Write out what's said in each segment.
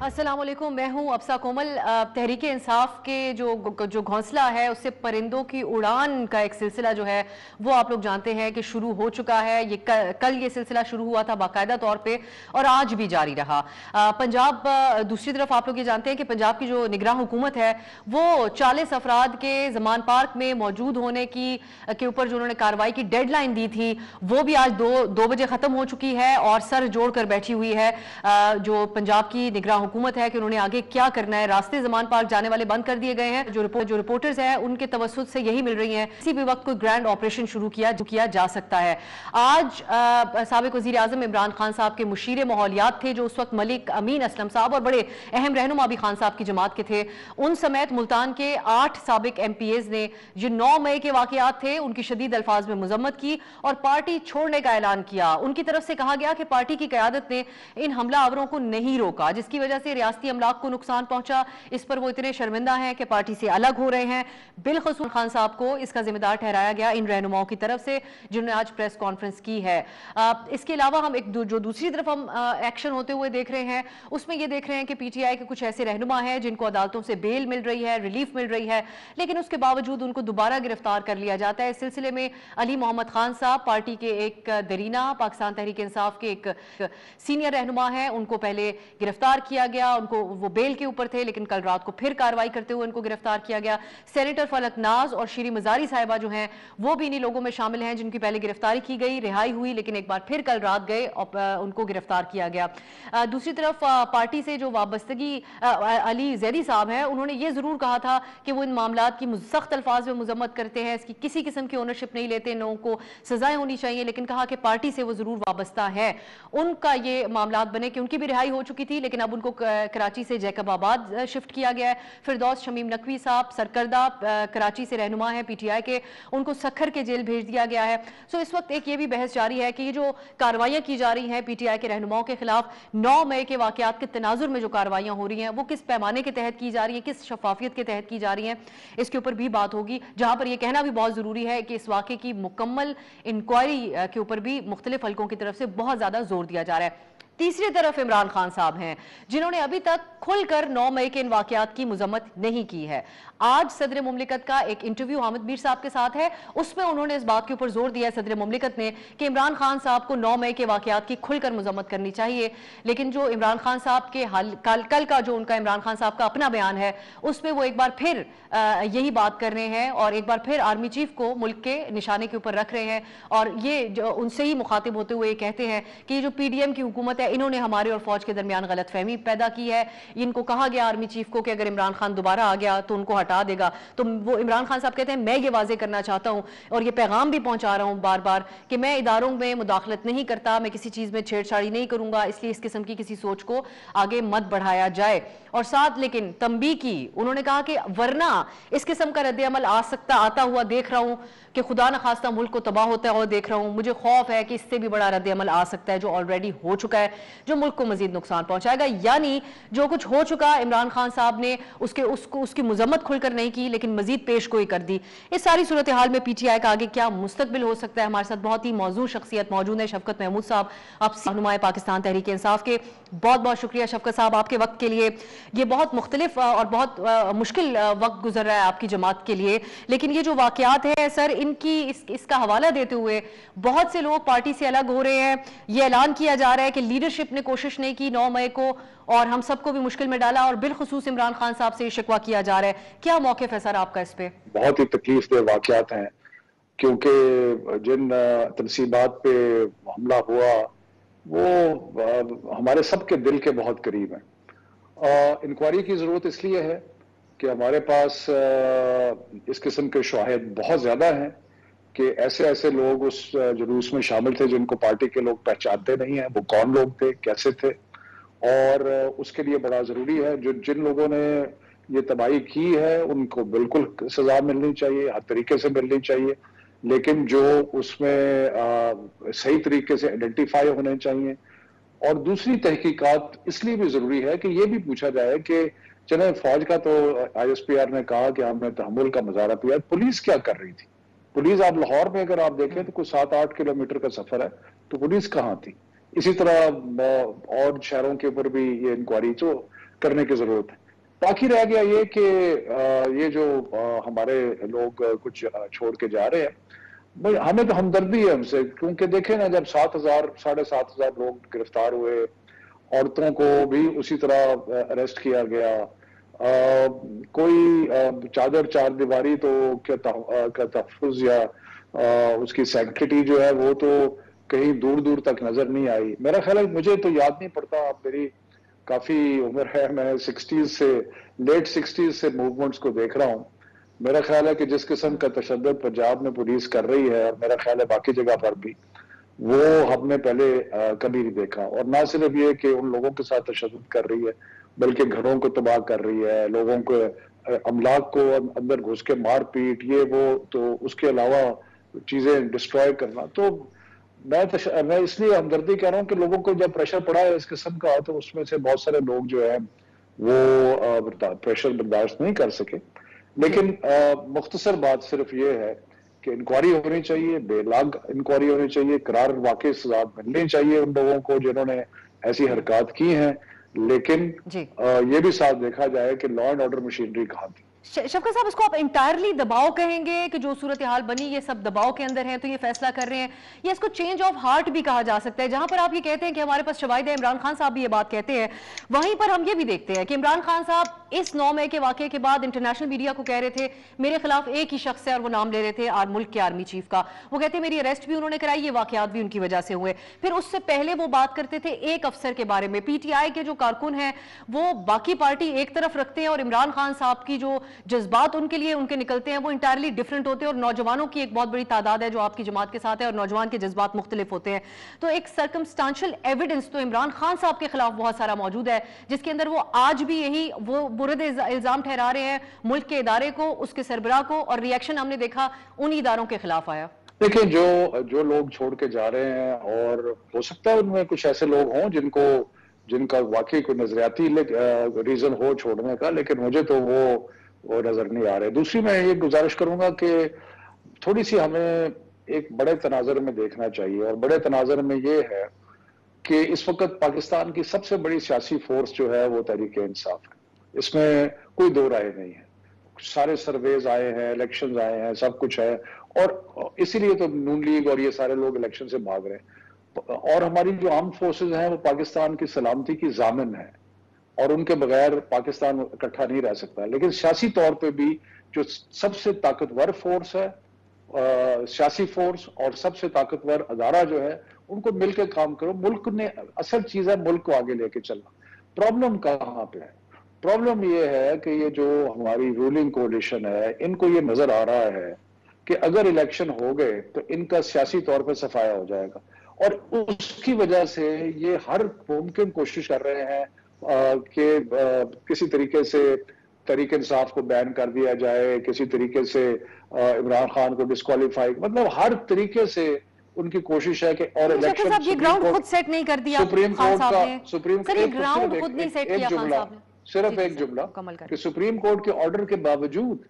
अस्सलाम वालेकुम, मैं हूं अफसा कोमल। तहरीक इंसाफ के जो घोंसला है उससे परिंदों की उड़ान का एक सिलसिला जो है वो आप लोग जानते हैं कि शुरू हो चुका है। ये कल ये सिलसिला शुरू हुआ था बाकायदा तौर पे और आज भी जारी रहा। पंजाब दूसरी तरफ आप लोग ये जानते हैं कि पंजाब की जो निगरान हुकूमत है वो 40 अफराद के जमान पार्क में मौजूद होने के ऊपर जो उन्होंने कार्रवाई की डेडलाइन दी थी वो भी आज दो बजे खत्म हो चुकी है और सर जोड़कर बैठी हुई है जो पंजाब की निगरान हुकूमत है कि उन्होंने आगे क्या करना है। रास्ते जमान पार्क जाने वाले बंद कर दिए गए हैं। जो रिपोर्टर्स हैं उनके तवस्सुत से यही मिल रही हैं किसी भी वक्त कोई ग्रैंड ऑपरेशन शुरू किया जा सकता है। आज साबिक वजीर आजम इमरान खान साहब के मुशीर माहौलियात थे जो उस वक्त मलिक अमीन असलम साहब और बड़े अहम रहनुमा भी खान साहब की जमात के थे। उन समेत मुल्तान के 8 साबिक MPAs ने जो 9 मई के वाकयात थे उनकी शदीद अल्फाज में मजम्मत की और पार्टी छोड़ने का ऐलान किया। उनकी तरफ से कहा गया कि पार्टी की क़यादत ने इन हमलावरों को नहीं रोका जिसकी वजह से रियासती अमलाक को नुकसान पहुंचा। इस पर वो इतने शर्मिंदा हैं कि पार्टी से अलग हो रहे हैं। बिलखसूस खान साहब को इसका जिम्मेदार ठहराया गया इन रहनुमाओं की तरफ से जिन्होंने आज प्रेस कॉन्फ्रेंस की है। इसके अलावा हम जो दूसरी तरफ हम एक्शन होते हुए देख रहे हैं उसमें ये देख रहे हैं कि PTI के कुछ ऐसे रहनुमा हैं जिनको अदालतों से बेल मिल रही है, रिलीफ मिल रही है, लेकिन उसके बावजूद उनको दोबारा गिरफ्तार कर लिया जाता है। इस सिलसिले में अली मोहम्मद खान साहब पार्टी के एक दरीना पाकिस्तान तहरीक इंसाफ के एक सीनियर रहनुमा है, उनको पहले गिरफ्तार किया गया। उनको वो बेल के ऊपर थे लेकिन कल रात को फिर कार्रवाई करते हुए उनको गिरफ्तार किया गया। सेनेटर फलक नाज और श्री मजारी साहिबा जो हैं वो भी इन्हीं लोगों में शामिल हैं जिनकी पहले गिरफ्तारी की गई, रिहाई हुई, लेकिन एक बार फिर कल रात गए और उनको गिरफ्तार किया गया। दूसरी तरफ पार्टी से जो वाबस्तगी अली जैदी साहब हैं उन्होंने ये जरूर कहा था कि वो इन मामलात की सख्त अल्फाज में मजम्मत करते हैं, इसकी किसी किस्म की ओनरशिप नहीं लेते, लोगों को सजाएं होनी चाहिए, लेकिन कहा कि पार्टी से वो जरूर वाबस्ता है। उनका ये मामलात बने कि उनकी भी रिहाई हो चुकी थी लेकिन अब उनको कराची से जैकबाबाद शिफ्ट किया गया है। फिरदौस शमीम नकवी साहब सरकर्दा कराची से रहनुमा है PTI के, उनको सखर के जेल भेज दिया गया है। सो इस वक्त एक ये भी बहस जारी है कि ये जो कार्रवाइयां की जा रही हैं PTI के रहनुमाओं के खिलाफ 9 मई के वाकयात के तनाजुर में जो कार्रवाइयां हो रही हैं वो किस पैमाने के तहत की जा रही है, किस शफाफियत के तहत की जा रही हैं, इसके ऊपर भी बात होगी। जहां पर यह कहना भी बहुत जरूरी है कि इस वाकये की मुकम्मल इंक्वायरी के ऊपर भी मुख्तलिफ हलकों की तरफ से बहुत ज्यादा जोर दिया जा रहा है। तीसरी तरफ इमरान खान साहब हैं जिन्होंने अभी तक खुलकर 9 मई के इन वाकयात की मजम्मत नहीं की है। आज सदर मुमलिकत का एक इंटरव्यू हामिद मीर साहब के साथ है, उसमें उन्होंने इस बात के ऊपर जोर दिया है सदर मुमलिकत ने कि इमरान खान साहब को 9 मई के वाकयात की खुलकर मजम्मत करनी चाहिए। लेकिन जो इमरान खान साहब के कल का जो उनका इमरान खान साहब का अपना बयान है उसमें वो एक बार फिर यही बात कर रहे हैं और एक बार फिर आर्मी चीफ को मुल्क के निशाने के ऊपर रख रहे हैं और ये जो उनसे ही मुखातिब होते हुए कहते हैं कि जो PDM की हुकूमत है इन्होंने हमारे और फौज के दरमियान गलतफहमी पैदा की है। इनको कहा गया आर्मी चीफ को कि अगर इमरान खान दोबारा आ गया तो उनको हटा देगा। तो वो इमरान खान साहब कहते हैं मैं ये वाजे करना चाहता हूं और ये पैगाम भी पहुंचा रहा हूं बार बार कि मैं इदारों में मुदाखलत नहीं करता, मैं किसी चीज में छेड़छाड़ी नहीं करूंगा, इसलिए इस किस्म की किसी सोच को आगे मत बढ़ाया जाए। और साथ लेकिन तंबीह की उन्होंने कहा कि वरना इस किस्म का रद्द-ए-अमल आता हुआ देख रहा हूं कि खुदा न खास्ता मुल्क को तबाह होता हुआ देख रहा हूं। मुझे खौफ है कि इससे भी बड़ा रद्द-ए-अमल आ सकता है जो ऑलरेडी हो चुका है, जो मुल्क को मजीद नुकसान पहुंचाएगा। यानी जो कुछ हो चुका इमरान खान साहब ने उसकी मजम्मत खुलकर नहीं की लेकिन मजीद पेशगोई कर दी। इस सारी सूरत हाल में PTI का आगे क्या मुस्तकबिल हो सकता है। हमारे साथ बहुत ही मौजूद शख्सियत मौजूद है शफकत महमूद साहब, आप रहनुमाए पाकिस्तान तहरीक इंसाफ के। बहुत बहुत शुक्रिया शफकत साहब आपके वक्त के लिए। ये बहुत मुख्तलिफ और बहुत मुश्किल वक्त गुजर रहा है आपकी जमात के लिए, लेकिन ये जो वाकयात है सर इनकी इसका हवाला देते हुए बहुत से लोग पार्टी से अलग हो रहे हैं। ये ऐलान किया जा रहा है कि लीडरशिप ने कोशिश नहीं की 9 मई को और हम सबको भी मुश्किल में डाला और बिलखुसूस इमरान खान साहब से शिकवा किया जा रहा है। क्या मौक़िफ़ है सर आपका इस पे? बहुत ही तकलीफदेह वाकयात हैं क्योंकि जिन तनसीबात पे हमला हुआ वो हमारे सबके दिल के बहुत करीब हैं। इंक्वायरी की जरूरत इसलिए है कि हमारे पास इस किस्म के शवाहिद बहुत ज्यादा हैं कि ऐसे ऐसे लोग उस जुलूस में शामिल थे जिनको पार्टी के लोग पहचानते नहीं हैं, वो कौन लोग थे, कैसे थे, और उसके लिए बड़ा जरूरी है जो जिन लोगों ने ये तबाही की है उनको बिल्कुल सजा मिलनी चाहिए, हर तरीके से मिलनी चाहिए, लेकिन जो उसमें सही तरीके से आइडेंटिफाई होने चाहिए। और दूसरी तहकीकात इसलिए भी जरूरी है कि ये भी पूछा जाए कि चले फौज का तो ISPR ने कहा कि हमने तहम्मुल का मुजाहरा किया, पुलिस क्या कर रही थी? पुलिस आप लाहौर में अगर आप देखें तो कुछ 7-8 किलोमीटर का सफर है, तो पुलिस कहाँ थी? इसी तरह और शहरों के ऊपर भी ये इंक्वायरी, तो करने की जरूरत है। बाकी रह गया ये कि ये जो हमारे लोग कुछ छोड़ के जा रहे हैं, भाई हमें तो हमदर्दी है उनसे, क्योंकि देखें ना, जब 7,000 7,500 लोग गिरफ्तार हुए, औरतों को भी उसी तरह अरेस्ट किया गया, कोई चादर चार दीवारी तो क्या तहफ़्फ़ुज़ या उसकी सैंक्टिटी जो है वो तो कहीं दूर दूर तक नजर नहीं आई। मेरा ख्याल है, मुझे तो याद नहीं पड़ता, अब मेरी काफी उम्र है, मैं 60s से लेट 60s से मूवमेंट्स को देख रहा हूँ। मेरा ख्याल है कि जिस किस्म का तशद्दुद पंजाब में पुलिस कर रही है, और मेरा ख्याल है बाकी जगह पर भी, वो हमने पहले कभी नहीं देखा। और ना सिर्फ ये कि उन लोगों के साथ तशद्दुद कर रही है, बल्कि घरों को तबाह कर रही है, लोगों को अमलाक को अंदर घुस के मार पीट, ये वो, तो उसके अलावा चीजें डिस्ट्रॉय करना। तो मैं इसलिए हमदर्दी कह रहा हूँ कि लोगों को जब प्रेशर पड़ा है इस किस्म का, तो उसमें से बहुत सारे लोग जो है वो प्रेशर बर्दाश्त नहीं कर सके। लेकिन मुख्तसर बात सिर्फ ये है कि इंक्वायरी होनी चाहिए, बेलाग इंक्वायरी होनी चाहिए, करार वाकई सजा मिलनी चाहिए उन लोगों को जिन्होंने ऐसी हरकत की हैं। लेकिन ये भी साथ देखा जाए कि लॉ एंड ऑर्डर मशीनरी कहाँ थी। शफकत साहब, इसको आप इंटायरली दबाव कहेंगे कि जो सूरत हाल बनी ये सब दबाव के अंदर है तो ये फैसला कर रहे हैं, या इसको चेंज ऑफ हार्ट भी कहा जा सकता है? जहां पर आप ये कहते हैं कि हमारे पास शवाहिद है, इमरान खान साहब भी ये बात कहते हैं, वहीं पर हम ये भी देखते हैं कि इमरान खान साहब इस 9 मई के वाकये के बाद इंटरनेशनल मीडिया को कह रहे थे मेरे खिलाफ एक ही शख्स है, और वो नाम ले रहे थे मुल्क के आर्मी चीफ का। वो कहते हैं मेरी अरेस्ट भी उन्होंने कराई, ये वाकयात भी उनकी वजह से हुए। फिर उससे पहले वो बात करते थे एक अफसर के बारे में। पीटीआई के जो कारकुन हैं वो बाकी पार्टी एक तरफ रखते हैं, और इमरान खान साहब की जो जज्बात उनके लिए उनके निकलते हैं वो इंटायरली डिफरेंट होते हैं, और नौजवानों की एक बहुत बड़ी तादाद है जो आपकी जमात के साथ है, और नौजवान के जज्बात मुख्तलिफ होते हैं। तो एक सर्कमस्टांशियल एविडेंस तो इमरान खान साहब के खिलाफ बहुत सारा मौजूद है, जिसके अंदर वो आज भी यही वो बुरद इल्जाम ठहरा रहे हैं मुल्क के इदारे को, उसके सरबराह को, और रिएक्शन हमने देखा उन इदारों के खिलाफ आया। देखिए, जो लोग छोड़ के जा रहे हैं, और हो सकता है उनमें कुछ ऐसे लोग हों जिनका वाकई कोई नजरियाती रीजन हो छोड़ने का, लेकिन मुझे तो वो नजर नहीं आ रहे। दूसरी, मैं ये गुजारिश करूंगा कि थोड़ी सी हमें एक बड़े तनाजर में देखना चाहिए, और बड़े तनाजर में ये है कि इस वक्त पाकिस्तान की सबसे बड़ी सियासी फोर्स जो है वो तहरीक इंसाफ है। इसमें कोई दो राय नहीं है। सारे सर्वेज आए हैं, इलेक्शंस आए हैं, सब कुछ है, और इसीलिए तो नून लीग और ये सारे लोग इलेक्शन से भाग रहे हैं। और हमारी जो आर्म फोर्सेज हैं वो पाकिस्तान की सलामती की जामिन है, और उनके बगैर पाकिस्तान इकट्ठा नहीं रह सकता। लेकिन सियासी तौर पे भी जो सबसे ताकतवर फोर्स है, सियासी फोर्स, और सबसे ताकतवर अदारा जो है, उनको मिलकर काम करो। मुल्क ने, असल चीज है मुल्क को आगे लेके चलना। प्रॉब्लम कहां पे है? प्रॉब्लम ये है कि ये जो हमारी रूलिंग कोalition है, इनको ये नजर आ रहा है कि अगर इलेक्शन हो गए तो इनका सियासी तौर पर सफाया हो जाएगा, और उसकी वजह से ये हर मुमकिन कोशिश कर रहे हैं कि किसी तरीके से तहरीक इंसाफ को बैन कर दिया जाए, किसी तरीके से इमरान खान को डिस्क्वालीफाई, मतलब हर तरीके से उनकी कोशिश है कि, और इलेक्शन ये ग्राउंड खुद सेट नहीं कर दिया सुप्रीम कोर्ट का, ग्राउंड खुद नहीं सेट किया खान साहब ने। सिर्फ एक जुमला कि सुप्रीम कोर्ट के ऑर्डर के बावजूद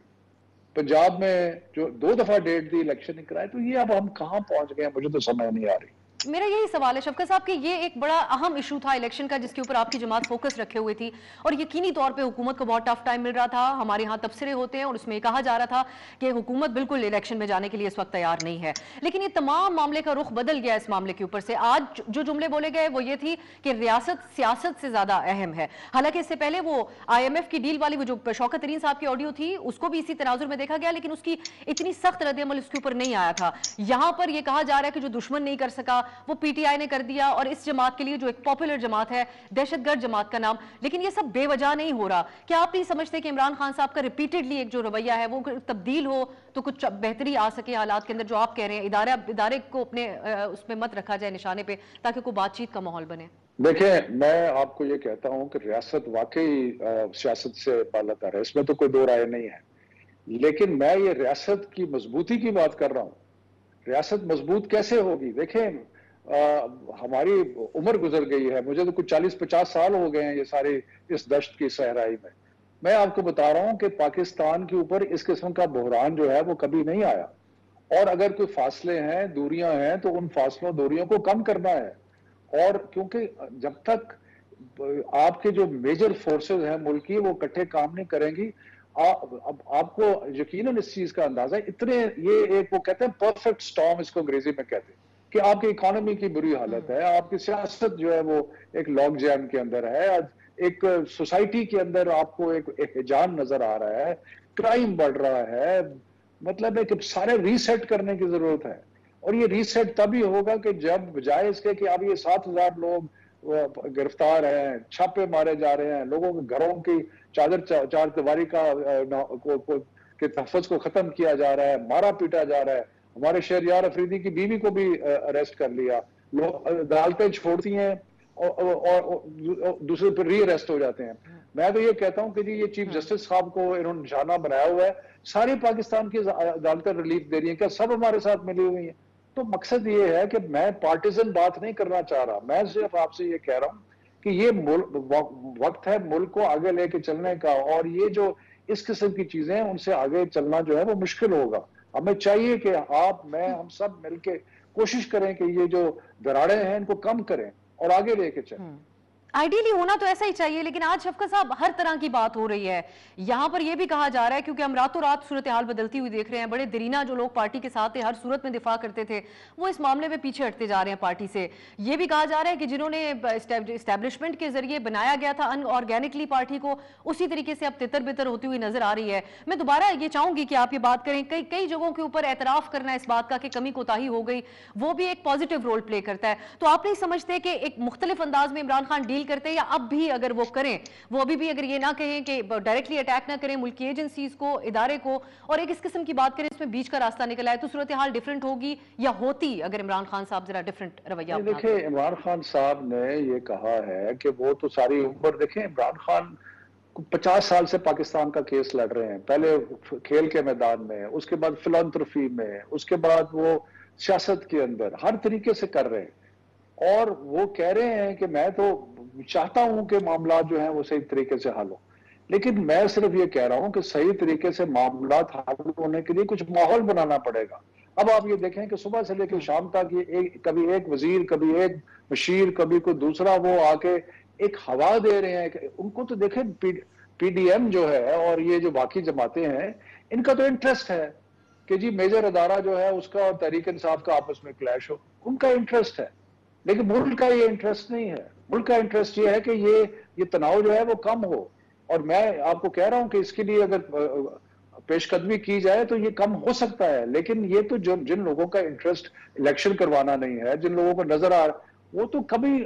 पंजाब में जो 2 दफा डेट दी, इलेक्शन नहीं कराए, तो ये अब हम कहां पहुंच गए, मुझे तो समझ नहीं आ रही। मेरा यही सवाल है शफकत साहब कि ये एक बड़ा अहम इशू था इलेक्शन का, जिसके ऊपर आपकी जमात फोकस रखे हुए थी, और यकीनी तौर पे हुकूमत को बहुत टफ टाइम मिल रहा था। हमारे यहाँ तबसरे होते हैं और उसमें कहा जा रहा था कि हुकूमत बिल्कुल इलेक्शन में जाने के लिए इस वक्त तैयार नहीं है। लेकिन ये तमाम मामले का रुख बदल गया इस मामले के ऊपर से। आज जो जुमले बोले गए वो ये थी कि रियासत सियासत से ज्यादा अहम है। हालांकि इससे पहले वो IMF की डील वाली वो जो शौकत तरीन साहब की ऑडियो थी उसको भी इसी तनाजुर में देखा गया, लेकिन उसकी इतनी सख्त रद्द-ए-अमल उसके ऊपर नहीं आया था। यहां पर यह कहा जा रहा है कि जो दुश्मन नहीं कर सका वो PTI ने कर दिया, और इस जमात के लिए जो एक पॉपुलर जमात है, दहशतगर्द जमात का नाम। लेकिन ये सब बेवजह नहीं हो रहा। क्या आप नहीं समझते कि इमरान खान साहब का रिपीटेडली एक जो रवैया है वो तब्दील हो तो कुछ बेहतरी आ सके हालात के अंदर? जो आप कह रहे हैं इदारे को अपने उसमें मत रखा जाए निशाने पे, ताकि कोई बातचीत का माहौल बने। देखिए, मैं आपको ये कहता हूं कि रियासत वाकई सियासत से बालातर है, इसमें तो कोई दो राय नहीं है। लेकिन मैं ये रियासत की मजबूती की बात कर रहा हूं। रियासत मजबूत कैसे होगी? देखें, हमारी उम्र गुजर गई है, मुझे तो कुछ 40-50 साल हो गए हैं ये सारे इस दश्त की सहराई में। मैं आपको बता रहा हूं कि पाकिस्तान के ऊपर इस किस्म का बहरान जो है वो कभी नहीं आया, और अगर कोई फासले हैं, दूरियां हैं, तो उन फासलों दूरियों को कम करना है। और क्योंकि जब तक आपके जो मेजर फोर्सेस हैं मुल्क की वो इकट्ठे काम नहीं करेंगी। अब आपको यकीनन इस चीज का अंदाजा है, इतने ये एक वो कहते हैं परफेक्ट स्टॉर्म, इसको अंग्रेजी में कहते हैं, कि आपकी इकोनॉमी की बुरी हालत है, आपकी सियासत जो है वो एक लॉग जैम के अंदर है, आज एक सोसाइटी के अंदर आपको एक हिजान नजर आ रहा है, क्राइम बढ़ रहा है, मतलब है कि सारे रीसेट करने की जरूरत है। और ये रीसेट तभी होगा कि जब बजाय इसके कि अब ये 7,000 लोग गिरफ्तार हैं, छापे मारे जा रहे हैं, लोगों के घरों की चार दीवारी का के तहफ़्फ़ुज़ को खत्म किया जा रहा है, मारा पीटा जा रहा है। हमारे शहरयार अफरीदी की बीवी को भी अरेस्ट कर लिया, लोग अदालतें छोड़ती हैं और दूसरे पर री अरेस्ट हो जाते हैं। मैं तो ये कहता हूं कि जी ये चीफ जस्टिस साहब को इन्होंने निशाना बनाया हुआ है, सारी पाकिस्तान की अदालतें रिलीफ दे रही हैं, क्या सब हमारे साथ मिली हुई हैं? तो मकसद ये है कि मैं पार्टिजन बात नहीं करना चाह रहा, मैं सिर्फ आपसे ये कह रहा हूं कि ये वक्त है मुल्क को आगे लेके चलने का, और ये जो इस किस्म की चीजें हैं उनसे आगे चलना जो है वो मुश्किल होगा। हमें चाहिए कि आप, मैं, हम सब मिलके कोशिश करें कि ये जो दरारें हैं इनको कम करें और आगे लेके चलें। आइडियली होना तो ऐसा ही चाहिए, लेकिन आज शफकत साहब हर तरह की बात हो रही है। यहां पर यह भी कहा जा रहा है, क्योंकि हम रातों रात सूरत हाल बदलती हुई देख रहे हैं, बड़े दरीना जो लोग पार्टी के साथ थे, हर सूरत में दिफा करते थे, वो इस मामले में पीछे हटते जा रहे हैं पार्टी से। यह भी कहा जा रहा है कि जिन्होंने इस्टेब्लिशमेंट के जरिए बनाया गया था अनऑर्गेनिकली पार्टी को, उसी तरीके से अब तितर बितर होती हुई नजर आ रही है। मैं दोबारा ये चाहूंगी कि आप ये बात करें, कई कई जगहों के ऊपर एतराफ करना इस बात का कि कमी कोताही हो गई, वो भी एक पॉजिटिव रोल प्ले करता है। तो आप नहीं समझते कि एक मुख्तलिफ अंदाज में इमरान खान डील करते हैं, या अब भी अगर वो करें, वो अभी भी अगर ये ना कहें कि डायरेक्टली अटैक ना करें मुल्क की एजेंसीज को, इदारे को, और एक इस किस्म की बात करें इसमें बीच का रास्ता निकल आए, तो सूरत हाल डिफरेंट होगी या होती अगर इमरान खान साहब जरा डिफरेंट रवैया अपनाते? देखिए, इमरान खान साहब ने ये कहा है कि वो तो सारी उम्र, देखें इमरान खान 50 साल से पाकिस्तान का केस लड़ रहे हैं, पहले खेल के मैदान में, उसके बाद फिलांथ्रोफी में, उसके बाद वो सियासत के अंदर हर तरीके से कर रहे हैं। और वो कह रहे हैं कि मैं तो चाहता हूं कि मामला जो है वो सही तरीके से हल हो, लेकिन मैं सिर्फ ये कह रहा हूं कि सही तरीके से मामला हल होने के लिए कुछ माहौल बनाना पड़ेगा। अब आप ये देखें कि सुबह से लेकर शाम तक ये कभी एक वजीर, कभी एक मशीर, कभी कोई दूसरा, वो आके एक हवा दे रहे हैं। उनको तो देखें, पीडीएम जो है और ये जो बाकी जमातें हैं, इनका तो इंटरेस्ट है कि जी मेजर अदारा जो है उसका और तहरीक इंसाफ का आपस में क्लैश हो, उनका इंटरेस्ट है। लेकिन मुल्क का ये इंटरेस्ट नहीं है। मुल्क का इंटरेस्ट ये है कि ये तनाव जो है वो कम हो। और मैं आपको कह रहा हूं कि इसके लिए अगर पेशकदमी की जाए तो ये कम हो सकता है, लेकिन ये तो जिन लोगों का इंटरेस्ट इलेक्शन करवाना नहीं है, जिन लोगों को नजर आ रहा, वो तो कभी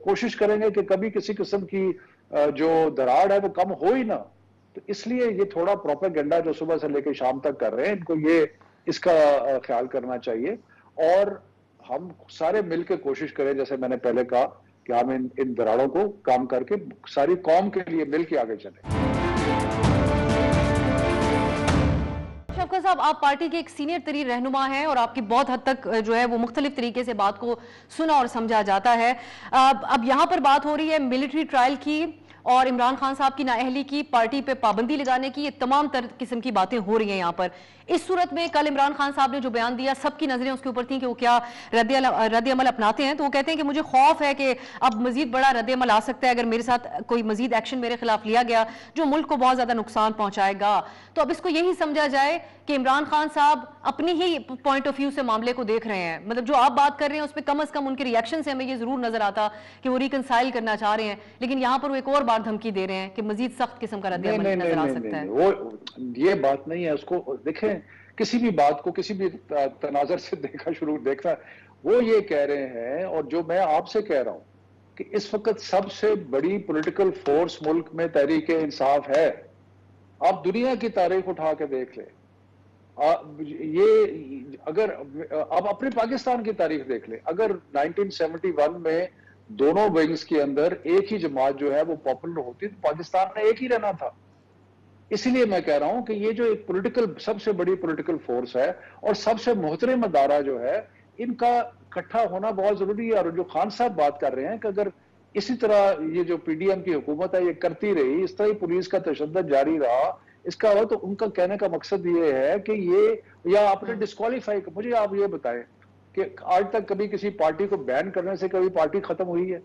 कोशिश करेंगे कि कभी किसी किस्म की जो दरार है वो कम हो ही ना। तो इसलिए ये थोड़ा प्रोपेगेंडा जो सुबह से लेकर शाम तक कर रहे हैं, इनको ये इसका ख्याल करना चाहिए। और हम सारे मिलकर कोशिश करें, जैसे मैंने पहले कहा, कि हम इन दरारों को काम करके सारी कौम के लिए मिलकर आगे चलें। शफकत साहब, आप पार्टी के एक सीनियर तरीन रहनुमा हैं और आपकी बहुत हद तक जो है वो मुख्तलिफ तरीके से बात को सुना और समझा जाता है। अब यहां पर बात हो रही है मिलिट्री ट्रायल की और इमरान खान साहब की नाअहली की, पार्टी पे पाबंदी लगाने की, ये तमाम किस्म की बातें हो रही हैं यहाँ पर। इस सूरत में कल इमरान खान साहब ने जो बयान दिया, सबकी नजरें उसके ऊपर थी कि वो क्या रद्द अमल अपनाते हैं। तो वो कहते हैं कि मुझे खौफ है कि अब मजीद बड़ा रद्द अमल आ सकता है अगर मेरे साथ कोई मजीद एक्शन मेरे खिलाफ लिया गया जो मुल्क को बहुत ज्यादा नुकसान पहुंचाएगा। तो अब इसको यही समझा जाए कि इमरान खान साहब अपनी ही पॉइंट ऑफ व्यू से मामले को देख रहे हैं, मतलब जो आप बात कर रहे हैं उसमें कम अज कम उनके रिएक्शन से हमें ये जरूर नजर आता कि वो रिकंसाइल करना चाह रहे हैं, लेकिन यहाँ पर वो एक और बार धमकी दे रहे हैं कि मजीद सख्त किस्म का रद्द अमल नजर आ सकता है। वो ये बात नहीं है। उसको देखें, किसी भी बात को किसी भी तनाजर से देखना, वो ये कह रहे हैं, और जो मैं आपसे कह रहा हूं कि इस वक्त सबसे बड़ी पॉलिटिकल फोर्स मुल्क में तहरीक इंसाफ है। आप दुनिया की तारीख उठा के देख ले, ये अगर आप अपने पाकिस्तान की तारीख देख ले, अगर 1971 में दोनों विंग्स के अंदर एक ही जमात जो है वो पॉपुलर होती तो पाकिस्तान में एक ही रहना था। इसीलिए मैं कह रहा हूं कि ये जो एक पॉलिटिकल, सबसे बड़ी पॉलिटिकल फोर्स है और सबसे मोहतरम अदारा जो है, इनका इकट्ठा होना बहुत जरूरी है। और जो खान साहब बात कर रहे हैं कि अगर इसी तरह ये जो पीडीएम की हुकूमत है ये करती रही, इस तरह ही पुलिस का तशद्दुद जारी रहा, इसका हो तो उनका कहने का मकसद ये है कि ये, या आपने डिस्क्वालीफाई, मुझे आप ये बताएं कि आज तक कभी किसी पार्टी को बैन करने से कभी पार्टी खत्म हुई है?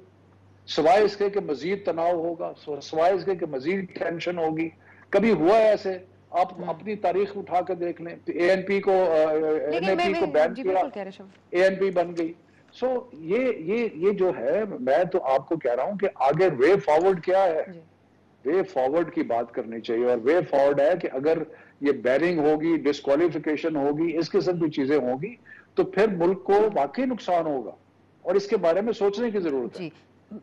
सिवाय इसके कि मजीद तनाव होगा, सिवाय इसके कि मजीद टेंशन होगी। कभी हुआ है ऐसे? आप अपनी तारीख उठा कर देख लें। एएनपी को लेकिन एनएपी को बैन जी किया, बिल्कुल कह रहे शफ। एएनपी बन गई। सो ये जो है, मैं तो आपको कह रहा हूं कि आगे वे फॉरवर्ड क्या है, वे फॉरवर्ड की बात करनी चाहिए। और वे फॉरवर्ड है कि अगर ये बैरिंग होगी, डिस्क्वालिफिकेशन होगी, इस किस्म की चीजें होगी, तो फिर मुल्क को वाकई नुकसान होगा और इसके बारे में सोचने की जरूरत है।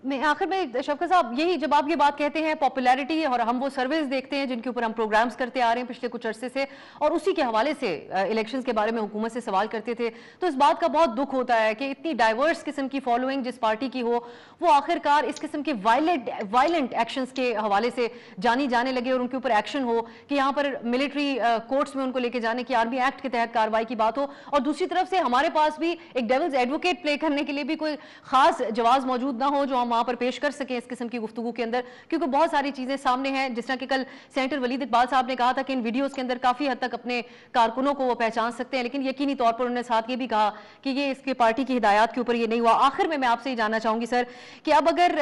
मैं आखिर में शफकत साहब, यही जब आप ये बात कहते हैं पॉपुलैरिटी, और हम वो सर्वेज देखते हैं जिनके ऊपर हम प्रोग्राम्स करते आ रहे हैं पिछले कुछ अरसे से, और उसी के हवाले से इलेक्शंस के बारे में हुकूमत से सवाल करते थे, तो इस बात का बहुत दुख होता है कि इतनी डाइवर्स किस्म की फॉलोइंग जिस पार्टी की हो, वो आखिरकार इस किस्म के वायलेंट एक्शंस के हवाले से जानी जाने लगे और उनके ऊपर एक्शन हो कि यहाँ पर मिलिट्री कोर्ट्स में उनको लेके जाने की, आर्मी एक्ट के तहत कार्रवाई की बात हो, और दूसरी तरफ से हमारे पास भी एक डेविल्स एडवोकेट प्ले करने के लिए भी कोई खास जवाब मौजूद ना हो जो हम वहां पर पेश कर सकें इस किस्म की गुफ्तगू के अंदर, क्योंकि बहुत सारी चीजें सामने हैं। जिस तरह कि कल सेनेटर वलीद इकबाल साहब ने कहा था कि इन वीडियोस के अंदर काफी हद तक अपने कारकुनों को वो पहचान सकते हैं, लेकिन यकीनी तौर पर उन्होंने साथ ये भी कहा कि ये इसके पार्टी की हिदायत के ऊपर ये नहीं हुआ। आखिर में मैं आपसे ये जानना चाहूंगी सर कि अब अगर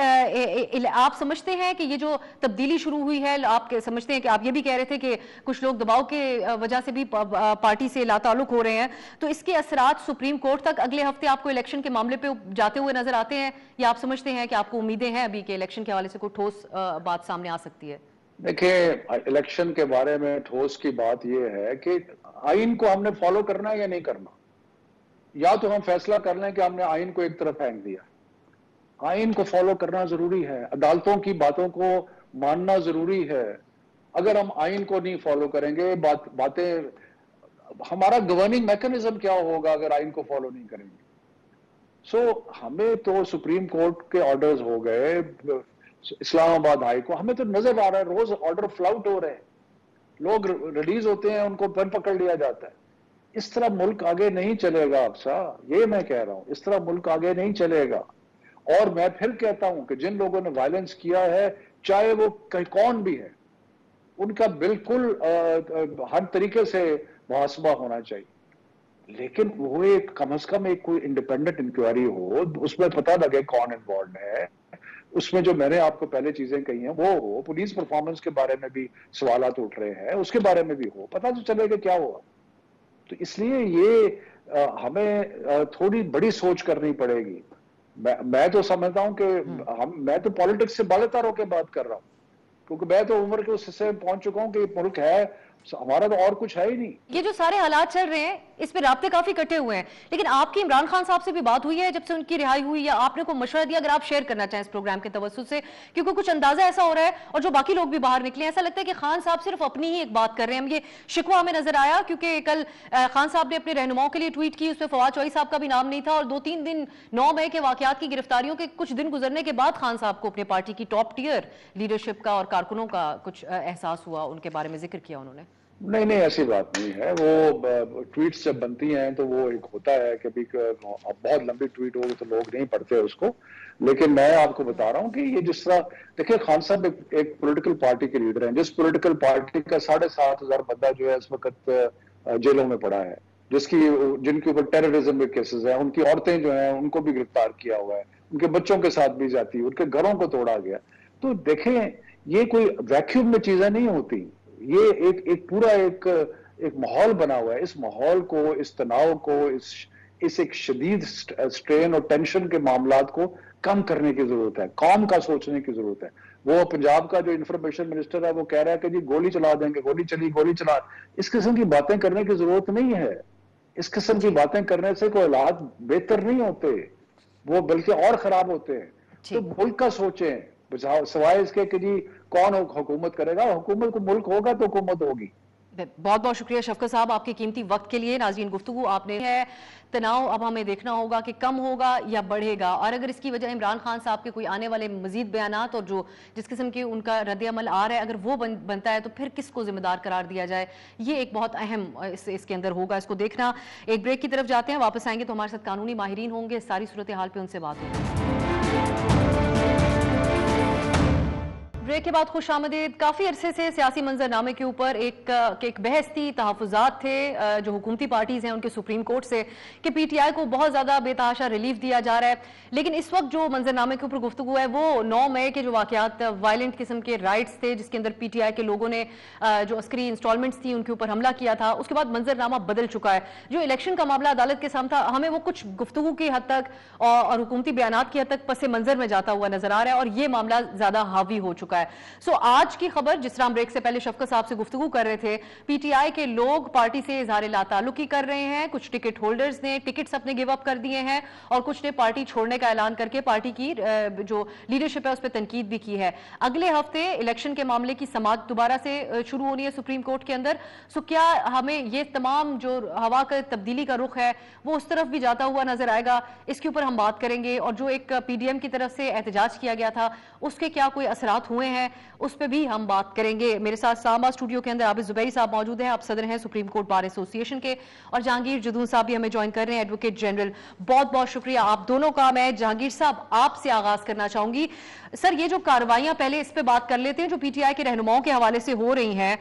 आप समझते हैं कि ये जो तब्दीली शुरू हुई है, आप समझते हैं कि आप ये भी कह रहे थे कि कुछ लोग दबाव के वजह से भी पार्टी से लाताल्लुक हो रहे हैं, तो इसके असरात सुप्रीम कोर्ट तक अगले हफ्ते आपको इलेक्शन के मामले पे जाते हुए नजर आते हैं, या आप समझते हैं कि आपको उम्मीदें हैं अभी के इलेक्शन के हवाले से कोई ठोस बात सामने आ सकती है? देखिए, इलेक्शन के बारे में ठोस की बात यह है कि आइन को हमने फॉलो करना है या नहीं करना। या तो हम फैसला कर लें कि हमने आइन को एक तरफ फेंक दिया। आइन को फॉलो करना जरूरी है, अदालतों की बातों को मानना जरूरी है। अगर हम आइन को नहीं फॉलो करेंगे, बातें, हमारा गवर्निंग मैकेनिज्म क्या होगा अगर आइन को फॉलो नहीं करेंगे? हमें तो सुप्रीम कोर्ट के ऑर्डर्स हो गए, इस्लामाबाद हाई को, हमें तो नजर आ रहा है रोज ऑर्डर फ्लाउट हो रहे हैं, लोग रिलीज होते हैं, उनको फिर पकड़ लिया जाता है। इस तरह मुल्क आगे नहीं चलेगा अफसा, ये मैं कह रहा हूं, इस तरह मुल्क आगे नहीं चलेगा। और मैं फिर कहता हूं कि जिन लोगों ने वायलेंस किया है, चाहे वो कौन भी है, उनका बिल्कुल हर तरीके से मुहासबा होना चाहिए। लेकिन वो एक कम से कम एक कोई इंडिपेंडेंट इंक्वायरी हो, उसमें पता लगे कौन इन्वॉल्व है, उसमें जो मैंने आपको पहले चीजें कही हैं वो हो, पुलिस परफॉर्मेंस के बारे में भी सवालात उठ रहे हैं, उसके बारे में भी हो, पता तो चलेगा क्या हुआ। तो इसलिए ये हमें थोड़ी बड़ी सोच करनी पड़ेगी। मैं तो समझता हूं कि मैं तो पॉलिटिक्स से बालेतर होकर बात कर रहा हूं, क्योंकि मैं तो उम्र के उस हिस्से में पहुंच चुका हूं कि मुल्क है, हमारा तो और कुछ है ही नहीं। ये जो सारे हालात चल रहे हैं, इस पे राब्ते काफी इकट्ठे हुए हैं, लेकिन आपकी इमरान खान साहब से भी बात हुई है जब से उनकी रिहाई हुई, या आपने कोई मशवरा दिया? अगर आप शेयर करना चाहें इस प्रोग्राम के तवज्जुह से, क्योंकि कुछ अंदाजा ऐसा हो रहा है और जो बाकी लोग भी बाहर निकले, ऐसा लगता है कि खान साहब सिर्फ अपनी ही एक बात कर रहे हैं। ये शिकवा हमें नजर आया, क्योंकि कल खान साहब ने अपने रहनुमाओं के लिए ट्वीट की, उसमें फवाद चौधरी साहब का भी नाम नहीं था, और 2-3 दिन 9 मई के वाकयात की गिरफ्तारियों के कुछ दिन गुजरने के बाद खान साहब को अपने पार्टी की टॉप टियर लीडरशिप का और कारकुनों का कुछ एहसास हुआ, उनके बारे में जिक्र किया उन्होंने। नहीं, ऐसी बात नहीं है। वो ट्वीट्स जब बनती हैं तो वो एक होता है कि बहुत लंबी ट्वीट होगी तो लोग नहीं पढ़ते उसको, लेकिन मैं आपको बता रहा हूं कि ये जिस तरह, देखिए खान साहब एक पॉलिटिकल पार्टी के लीडर हैं, जिस पॉलिटिकल पार्टी का 7,500 बंदा जो है इस वक्त जेलों में पड़ा है, जिनके ऊपर टेररिज्म के केसेस हैं, उनकी औरतें जो हैं उनको भी गिरफ्तार किया हुआ है, उनके बच्चों के साथ भी जाती है, उनके घरों को तोड़ा गया। तो देखें, ये कोई वैक्यूम में चीजें नहीं होती, ये एक पूरा एक माहौल बना हुआ है। इस माहौल को, इस तनाव को, इस एक शदीद स्ट्रेन और टेंशन के मामलात को कम करने की जरूरत है, कौम का सोचने की जरूरत है। वो पंजाब का जो इंफॉर्मेशन मिनिस्टर है वो कह रहा है कि जी गोली चला देंगे, गोली चला, इस किस्म की बातें करने की जरूरत नहीं है। इस किस्म की बातें करने से कोई हालात बेहतर नहीं होते, वो बल्कि और खराब होते हैं। तो मुल्क का सोचें, सवाए इसके कि जी कौन हुकूमत करेगा, हुकूमत को मुल्क होगा तो हुकूमत होगी। बहुत बहुत शुक्रिया शफकत साहब आपके कीमती वक्त के लिए। नाज़रीन, गुफ्तगू आपने है, तनाव अब हमें देखना होगा कि कम होगा या बढ़ेगा, और अगर इसकी वजह इमरान खान साहब के कोई आने वाले मजीद बयानात और जो जिस किस्म के उनका रद्द-ए-अमल आ रहा है, अगर वो बनता है तो फिर किसको जिम्मेदार करार दिया जाए, ये एक बहुत अहम इसके अंदर होगा, इसको देखना। एक ब्रेक की तरफ जाते हैं, वापस आएंगे तो हमारे साथ कानूनी माहिरीन होंगे, सारी सूरत हाल पर उनसे बात होगी। ब्रेक के बाद खुश आमदीद। काफी अरसे से सियासी मंजरनामे के ऊपर एक बहस थी, तहफुजात थे जो हुकूमती पार्टीज हैं उनके सुप्रीम कोर्ट से कि पीटीआई को बहुत ज्यादा बेतहाशा रिलीफ दिया जा रहा है। लेकिन इस वक्त जो मंजरनामे के ऊपर गुफ्तगू है वो 9 मई के जो वाकयात वायलेंट किस्म के राइट्स थे जिसके अंदर पीटीआई के लोगों ने जो अस्करी इंस्टॉलमेंट्स थी उनके ऊपर हमला किया था, उसके बाद मंजरनामा बदल चुका है। जो इलेक्शन का मामला अदालत के सामने था, हमें वो कुछ गुफ्तगू की हद तक और हुकूमती बयानात की हद तक पस मंजर में जाता हुआ नजर आ रहा है और ये मामला ज्यादा हावी हो चुका है। सो आज की खबर, जिस तरह ब्रेक से पहले शफकत साहब से गुफ्तगू कर रहे थे, पीटीआई के लोग पार्टी से इजहार लाताल्लुकी कर रहे हैं। कुछ टिकट होल्डर्स ने टिकट्स अपने गिव अप कर दिए हैं और कुछ ने पार्टी छोड़ने का ऐलान करके पार्टी की जो लीडरशिप है उस पर तनकीद भी की है। अगले हफ्ते इलेक्शन के मामले की समाअत दोबारा से शुरू होनी है सुप्रीम कोर्ट के अंदर। सो क्या हमें ये तमाम जो हवा का तब्दीली का रुख है वो उस तरफ भी जाता हुआ नजर आएगा? इसके ऊपर हम बात करेंगे। और जो एक पीडीएम की तरफ से एहतजाज किया गया था उसके क्या कोई असरात हुए हैं उस पर भी हम बात करेंगे। मेरे साथ इस्लामाबाद स्टूडियो के अंदर आबिद जुबैरी साहब मौजूद हैं, आप सदर हैं सुप्रीम कोर्ट बार एसोसिएशन के, और जहांगीर जदून साहब भी हमें ज्वाइन कर रहे हैं, एडवोकेट जनरल। बहुत बहुत शुक्रिया आप दोनों का। मैं जहांगीर साहब आपसे आगाज करना चाहूंगी। सर, ये जो कार्रवाइयां, पहले इस पे बात कर लेते हैं जो पीटीआई के रहनुमाओं के हवाले से हो रही हैं।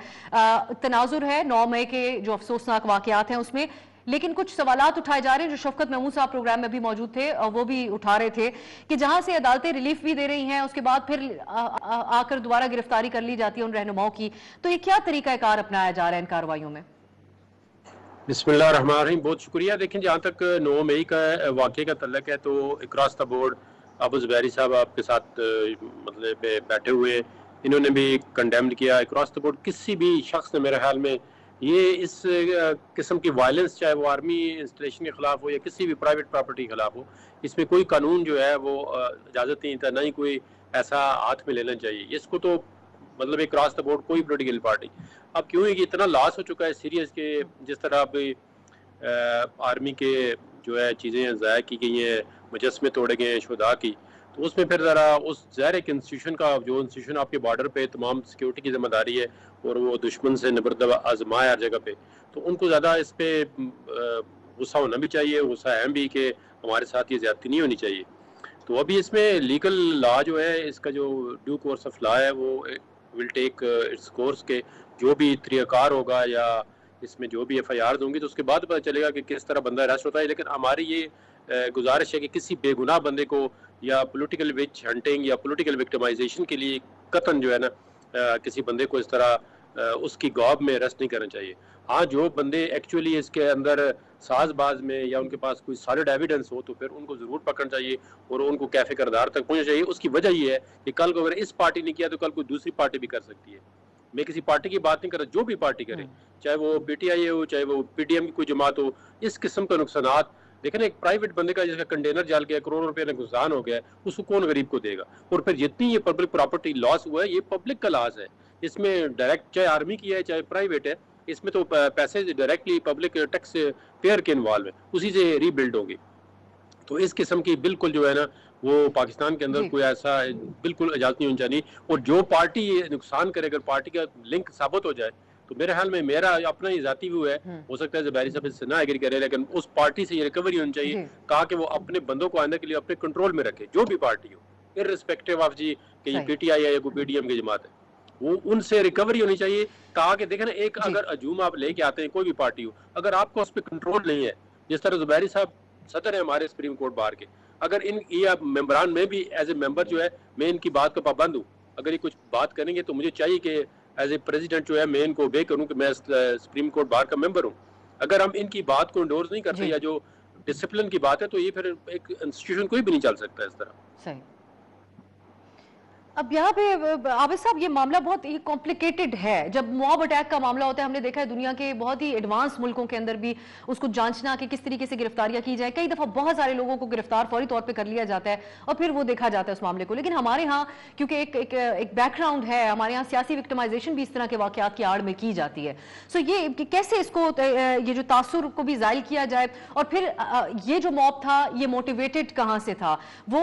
तनाजुर है 9 मई के जो अफसोसनाक वाकयात हैं उसमें, लेकिन कुछ सवालात उठाए जा रहे हैं जो शफकत महमूद साहब प्रोग्राम में भी मौजूद थे और वो भी उठा रहे थे कि जहां से अदालतें रिलीफ भी दे रही हैं उसके बाद फिर आकर दोबारा गिरफ्तारी कर ली जाती है उन रहनुमाओं की। तो ये क्या तरीकाकार अपनाया जा रहा है इन कार्रवाइयों में? बिस्मिल्लाहिर्रहमानिर्रहीम, बहुत शुक्रिया। देखें, जहाँ तक 9 मई का वाक़े का तल्लक है तो across the board Abu Zubairi साहब आपके साथ मतलब बैठे हुए, इन्होंने भी कंडेम्ड किया। अक्रॉस द बोर्ड किसी भी शख्स ने मेरे ख्याल में ये इस किस्म की वायलेंस, चाहे वो आर्मी इंस्टॉलेशन के खिलाफ हो या किसी भी प्राइवेट प्रॉपर्टी के खिलाफ हो, इसमें कोई कानून जो है वो इजाज़त नहीं था, ना ही कोई ऐसा हाथ में लेना चाहिए। इसको तो मतलब एक क्रॉस द बोर्ड कोई पोलिटिकल पार्टी, अब क्यों है कि इतना लॉस हो चुका है सीरियस के, जिस तरह अब आर्मी के जो है चीज़ें ज़ाया की गई हैं, मुजस्मे तोड़े गए हैं शुहदा की, तो उसमें फिर ज़रा उस ज़ाहिर एक इंस्टीट्यूशन का, जो इंस्टीट्यूशन आपके बॉर्डर पे तमाम सिक्योरिटी की जिम्मेदारी है और वो दुश्मन से निबर्द आजमाए हर जगह पे, तो उनको ज़्यादा इस पर गुस्सा होना भी चाहिए, गुस्सा अहम भी कि हमारे साथ ये ज़्यादती नहीं होनी चाहिए। तो अभी इसमें लीगल लॉ जो है, इसका जो ड्यू कोर्स ऑफ लॉ है वो विल टेक इट्स कोर्स के जो भी तरीक़ाकार होगा या इसमें जो भी FIR होंगी तो उसके बाद पता चलेगा कि किस तरह बंदा अरेस्ट होता है। लेकिन हमारी ये गुजारिश है कि किसी बेगुनाह बंदे को या पॉलिटिकल विच हंटिंग या पॉलिटिकल विक्टिमाइजेशन के लिए कतन जो है ना किसी बंदे को इस तरह उसकी गॉब में अरेस्ट नहीं करना चाहिए। हाँ, जो बंदे एक्चुअली इसके अंदर साजबाज में या उनके पास कोई सॉलिड एविडेंस हो तो फिर उनको ज़रूर पकड़ना चाहिए और उनको कैफे करदार तक पहुँचना चाहिए। उसकी वजह ये है कि कल को अगर इस पार्टी ने किया तो कल कोई दूसरी पार्टी भी कर सकती है। मैं किसी पार्टी की बात नहीं कर रहा, जो भी पार्टी करे, चाहे वो PTI हो, चाहे वो PDM की कोई जमात हो, इस किस्म के नुकसानात देखें ना, एक प्राइवेट बंदे का जिसका कंटेनर जल गया, करोड़ों रुपए का नुकसान हो गया, उसको कौन गरीब को देगा? और फिर जितनी ये पब्लिक प्रॉपर्टी लॉस हुआ है ये पब्लिक का लॉस है। इसमें डायरेक्ट चाहे आर्मी की है चाहे प्राइवेट है, इसमें तो पैसे डायरेक्टली पब्लिक टैक्स पेयर के इन्वॉल्व है, उसी से रीबिल्ड होगी। तो इस किस्म की बिल्कुल जो है ना वो पाकिस्तान के अंदर कोई ऐसा बिल्कुल इजाजत नहीं होनी चाहिए। और जो पार्टी ये नुकसान करे, अगर पार्टी का लिंक साबित हो जाए तो मेरे ख्याल में, मेरा अपना ही जाती व्यू है, हो सकता है जुबैरी साहब इससे ना एग्री करे, लेकिन उस पार्टी से ये रिकवरी होनी चाहिए कहा कि वो अपने बंदों को आने के लिए अपने कंट्रोल में रखे, जो भी पार्टी हो, इररिस्पेक्टिव ऑफ जी कि ये PTI है या कोई PDM की जमात है, वो उनसे रिकवरी होनी चाहिए। कहा कि देखें ना, एक अगर हजूम आप लेके आते हैं, कोई भी पार्टी हो, अगर आपको उस पर कंट्रोल नहीं है, जिस तरह जुबैरी साहब सदर है हमारे सुप्रीम कोर्ट बार के, अगर इन ये मेंबरान में भी एज ए मेंबर जो है मैं इनकी बात का पाबंद हूँ, अगर ये कुछ बात करेंगे तो मुझे चाहिए कि एज ए प्रेसिडेंट जो है मैं इनको ओबे करूँ कि मैं सुप्रीम कोर्ट बार का मेंबर हूँ। अगर हम इनकी बात को इंडोर्स नहीं करते या जो डिसिप्लिन की बात है तो ये फिर एक इंस्टीट्यूशन कोई भी नहीं चल सकता इस तरह। सही। अब यहाँ पे आबिद साहब, ये मामला बहुत ही कॉम्प्लिकेटेड है। जब मॉब अटैक का मामला होता है, हमने देखा है दुनिया के बहुत ही एडवांस मुल्कों के अंदर भी उसको जांचना कि किस तरीके से गिरफ्तारियां की जाए, कई दफा बहुत सारे लोगों को गिरफ्तार फौरी तौर पे कर लिया जाता है और फिर वो देखा जाता है उस मामले को। लेकिन हमारे यहाँ क्योंकि एक बैकग्राउंड है, हमारे यहाँ सियासी विक्टिमाइजेशन भी इस तरह के वाकयात की आड़ में की जाती है। सो ये कैसे इसको ये जो तासुर को भी जायल किया जाए, और फिर ये जो मॉब था ये मोटिवेटेड कहाँ से था? वो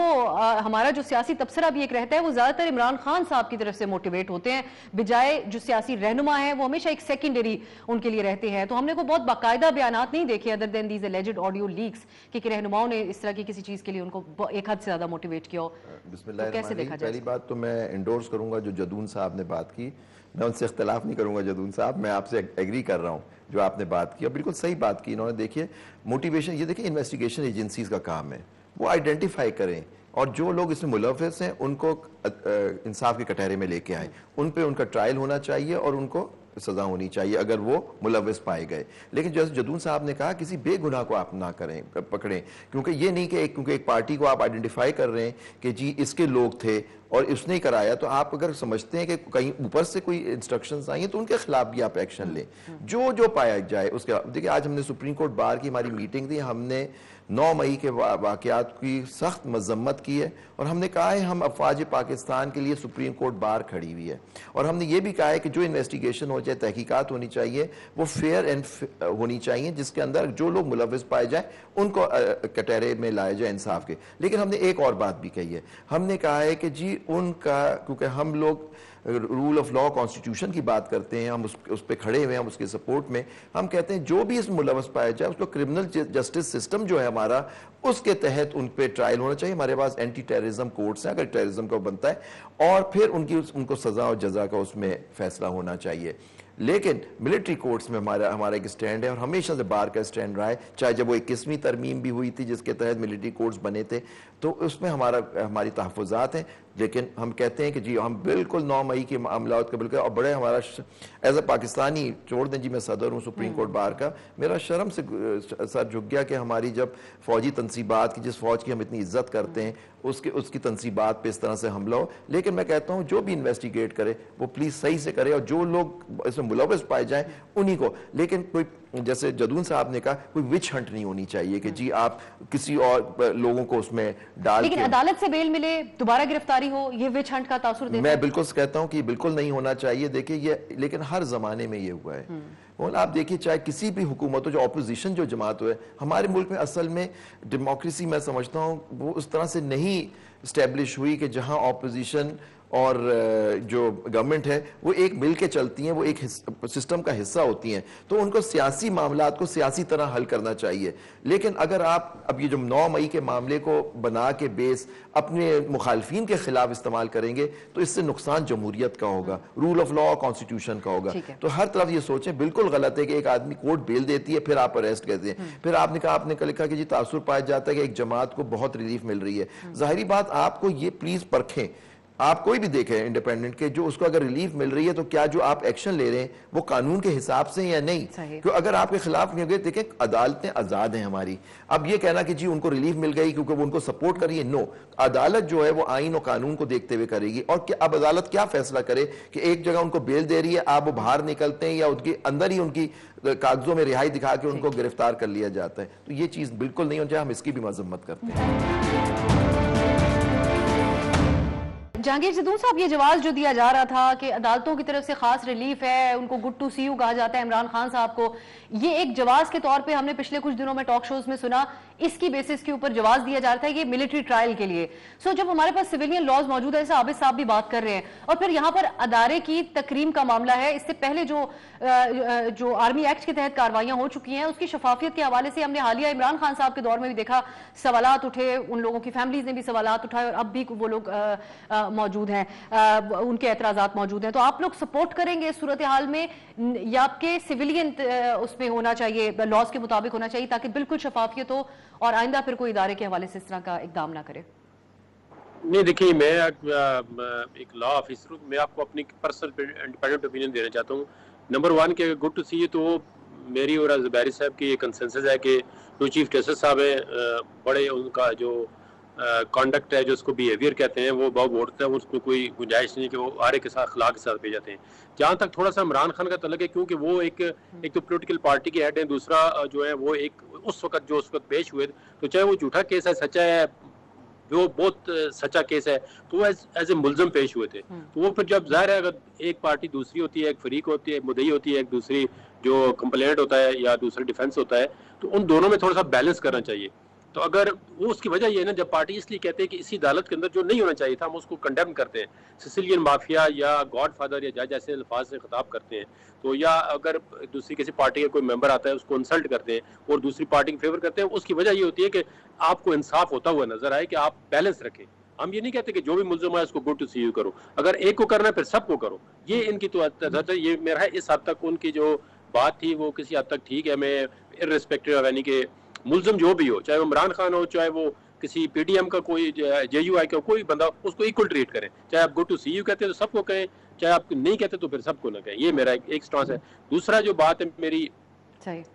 हमारा जो सियासी तबसरा भी एक रहता है वो ज्यादातर ज्यादातर इमरान खान साहब की तरफ से मोटिवेट होते हैं, बजाय जो सियासी रहनुमा है वो हमेशा एक सेकेंडरी उनके लिए रहते हैं। तो हमने को बहुत बाकायदा बयानात नहीं देखे other than these alleged audio leaks कि रहनुमाओं ने इस तरह की किसी चीज के लिए उनको एक हद से ज्यादा मोटिवेट किया हो। तो कैसे देखा जाए? पहली बात तो मैं इंडोर्स करूंगा जो जदून साहब ने बात की, मैं उनसे इख्तलाफ नहीं करूंगा जदून साहब, मैं आपसे एग्री कर रहा हूं जो आपने बात की, और बिल्कुल सही बात की इन्होंने। देखिए मोटिवेशन, ये देखिए इन्वेस्टिगेशन एजेंसीज का काम है, वो आइडेंटिफाई करें और जो लोग इसमें मुलव्वस हैं उनको इंसाफ के कटहरे में लेके आए, उन पे उनका ट्रायल होना चाहिए और उनको सजा होनी चाहिए अगर वो मुलव्वस पाए गए। लेकिन जैसे जदून साहब ने कहा, किसी बेगुनाह को आप ना करें, पकड़ें, क्योंकि ये नहीं कि क्योंकि एक पार्टी को आप आइडेंटिफाई कर रहे हैं कि जी इसके लोग थे और उसने ही कराया, तो आप अगर समझते हैं कि कहीं ऊपर से कोई इंस्ट्रक्शंस आई हैं तो उनके खिलाफ भी आप एक्शन लें, जो पाया जाए उसके। देखिए आज हमने सुप्रीम कोर्ट बार की हमारी मीटिंग थी, हमने 9 मई के वाकयात की सख्त मजम्मत की है और हमने कहा है हम अफवाज पाकिस्तान के लिए सुप्रीम कोर्ट बार खड़ी हुई है, और हमने ये भी कहा है कि जो इन्वेस्टिगेशन हो जाए, तहकीकात होनी चाहिए, वो फेयर एंड होनी चाहिए, जिसके अंदर जो लोग मुलव्वस पाए जाए उनको कटहरे में लाया जाए इंसाफ के। लेकिन हमने एक और बात भी कही है, हमने कहा है कि जी उनका, क्योंकि हम लोग रूल ऑफ लॉ कॉन्स्टिट्यूशन की बात करते हैं, हम उस पर खड़े हुए हैं, हम उसके सपोर्ट में हम कहते हैं जो भी इसमें मुलव्वस पाया जाए उसको क्रिमिनल जस्टिस सिस्टम जो है हमारा, उसके तहत उन पे ट्रायल होना चाहिए। हमारे पास एंटी टेररिज्म कोर्ट्स हैं अगर टेररिज्म का बनता है, और फिर उनको सजा और जजा का उसमें फैसला होना चाहिए। लेकिन मिलिट्री कोर्ट्स में हमारा एक स्टैंड है और हमेशा से बार का स्टैंड रहा है, चाहे जब वो 21वीं तरमीम भी हुई थी जिसके तहत मिलिट्री कोर्ट्स बने थे, तो उसमें हमारी तहफ़्फ़ुज़ात हैं। लेकिन हम कहते हैं कि जी हम बिल्कुल 9 मई के मामलात कबूल करें, और बड़े हमारा एज ए पाकिस्तानी, छोड़ दें जी मैं सदर हूँ सुप्रीम कोर्ट बार का, मेरा शर्म से सर झुक गया कि हमारी जब फौजी तनसीबात की, जिस फौज की हम इतनी इज्जत करते हैं, उसकी तनसीबात पे इस तरह से हमला हो। लेकिन मैं कहता हूँ जो भी इन्वेस्टिगेट करे वो प्लीज सही से करे, और जो लोग इसमें मुलव्वस पाए जाए उन्हीं को। लेकिन कोई, जैसे जदून साहब ने कहा, कोई विच हंट नहीं होनी चाहिए कि जी आप किसी और लोगों को उसमें डाल, लेकिन अदालत से बेल मिले दोबारा गिरफ्तारी हो, ये विच हंट का तासुर देता है? मैं बिल्कुल कहता हूं कि बिल्कुल नहीं होना चाहिए। देखिए ये, लेकिन हर जमाने में ये हुआ है, और आप देखिए चाहे किसी भी हुकूमत हो, जो ऑपोजिशन जो जमात हुए हमारे मुल्क में, असल में डेमोक्रेसी मैं समझता हूं वो उस तरह से नहीं स्टैब्लिश हुई कि जहां ऑपोजिशन और जो गवर्नमेंट है वो एक मिल के चलती हैं, वो एक सिस्टम का हिस्सा होती हैं, तो उनको सियासी मामलात को सियासी तरह हल करना चाहिए। लेकिन अगर आप अब ये जो 9 मई के मामले को बना के बेस अपने मुखालफिन के खिलाफ इस्तेमाल करेंगे तो इससे नुकसान जमहूरियत का होगा, रूल ऑफ लॉ कॉन्स्टिट्यूशन का होगा। तो हर तरफ ये सोचें, बिल्कुल गलत है कि एक आदमी कोर्ट बेल देती है फिर आप अरेस्ट करते हैं, फिर आपने कल लिखा कि जी तासुर पाया जाता है कि एक जमात को बहुत रिलीफ मिल रही है। जाहिरी बात, आपको ये प्लीज परखें, आप कोई भी देखें इंडिपेंडेंट के, जो उसको अगर रिलीफ मिल रही है तो क्या जो आप एक्शन ले रहे हैं वो कानून के हिसाब से या नहीं। क्योंकि अगर आपके खिलाफ नहीं गए, देखें अदालतें आजाद हैं हमारी, अब ये कहना कि जी उनको रिलीफ मिल गई क्योंकि वो उनको सपोर्ट करिए, नो, अदालत जो है वो आइन और कानून को देखते हुए करेगी। और क्या अब अदालत क्या फैसला करे कि एक जगह उनको बेल दे रही है, आप वो बाहर निकलते हैं या उनके अंदर ही उनकी कागजों में रिहाई दिखा के उनको गिरफ्तार कर लिया जाता है, तो ये चीज बिल्कुल नहीं होनी चाहिए, हम इसकी भी मजम्मत करते हैं। जहांगीर जदून साहब, ये जवाब जो दिया जा रहा था कि अदालतों की तरफ से खास रिलीफ है, उनको गुड टू सी यू कहा जाता है इमरान खान साहब को, ये एक जवाब के तौर पे हमने पिछले कुछ दिनों में टॉक शोज में सुना, इसकी बेसिस के ऊपर जवाब दिया जा रहा है कि मिलिट्री ट्रायल के लिए। सो जब हमारे पास सिविलियन लॉज मौजूद है, आबिद साहब भी बात कर रहे हैं, और फिर यहाँ पर अदारे की तकरीम का मामला है, इससे पहले जो आर्मी एक्ट के तहत कार्रवाइयां हो चुकी हैं उसकी शफाफियत के हवाले से हमने हालिया इमरान खान साहब के दौर में भी देखा, सवालात उठे, उन लोगों की फैमिलीज ने भी सवालात उठाए, और अब भी वो लोग मौजूद हैं, उनके एतराजात मौजूद हैं। तो आप लोग सपोर्ट करेंगे इस सूरत हाल में, या आपके सिविलियन उसमें होना चाहिए, लॉज के मुताबिक होना चाहिए, ताकि बिल्कुल शफाफियत हो और आइंदा फिर कोई इदारे के हवाले से इस तरह का इकदाम ना करे? नहीं, देखिए मैं एक लॉ ऑफिसर हूँ, मैं आपको अपनी पर्सनल इंडिपेंडेंट ओपिनियन देना चाहता हूँ। नंबर 1 के गुड टू सी यू, तो मेरी और ज़ुबैरी साहब की ये कंसेंसस है कि जो चीफ जस्टिस साहब है, बड़े उनका जो कॉन्डक्ट है, जो उसको बिहेवियर कहते हैं, वो बहुत बोलते हैं, उसमें कोई गुंजाइश नहीं कि वो आरे के साथ अखलाक के साथ पे जाते हैं। जहाँ तक थोड़ा सा इमरान खान का तल्लुक है, क्योंकि वो एक तो पोलिटिकल पार्टी के हेड है, दूसरा जो है वो एक उस वक्त पेश हुए, तो चाहे वो झूठा केस है, सच्चा है, वो बहुत सच्चा केस है, तो वो एज ए मुलजम पेश हुए थे। तो वो फिर जब जाहिर है, अगर एक पार्टी दूसरी होती है, एक फरीक होती है, एक मुद्दई होती है, एक दूसरी जो कंप्लेंट होता है या दूसरा डिफेंस होता है, तो उन दोनों में थोड़ा सा बैलेंस करना चाहिए। तो अगर वो उसकी वजह ये है ना, जब पार्टी इसलिए कहते हैं कि इसी अदालत के अंदर जो नहीं होना चाहिए था हम उसको कंडेम करते हैं, सिसिलियन माफिया या गॉडफादर या जज ऐसे अल्फाज से खिताब करते हैं, तो या अगर दूसरी किसी पार्टी का कोई मेंबर आता है उसको इंसल्ट करते हैं और दूसरी पार्टी की फेवर करते हैं, उसकी वजह ये होती है कि आपको इंसाफ होता हुआ नजर आए कि आप बैलेंस रखें। हम ये नहीं कहते कि जो भी मुल्जिम है उसको गुड टू सी यू करो, अगर एक को करना है फिर सबको करो, ये इनकी तो ये मेरा है। इस हद तक उनकी जो बात थी वो किसी हद तक ठीक है। मैं इर्रिस्पेक्टिव ऑफ यानी कि मुल्जिम जो भी हो, चाहे वो इमरान खान हो, चाहे वो किसी पीडीएम का कोई जेयूआई का कोई बंदा, उसको इक्वल ट्रीट करें। चाहे आप गुड टू सी यू कहते हैं तो सबको कहें, चाहे आप नहीं कहते तो फिर सबको ना कहें। ये मेरा एक स्टांस है। दूसरा जो बात है मेरी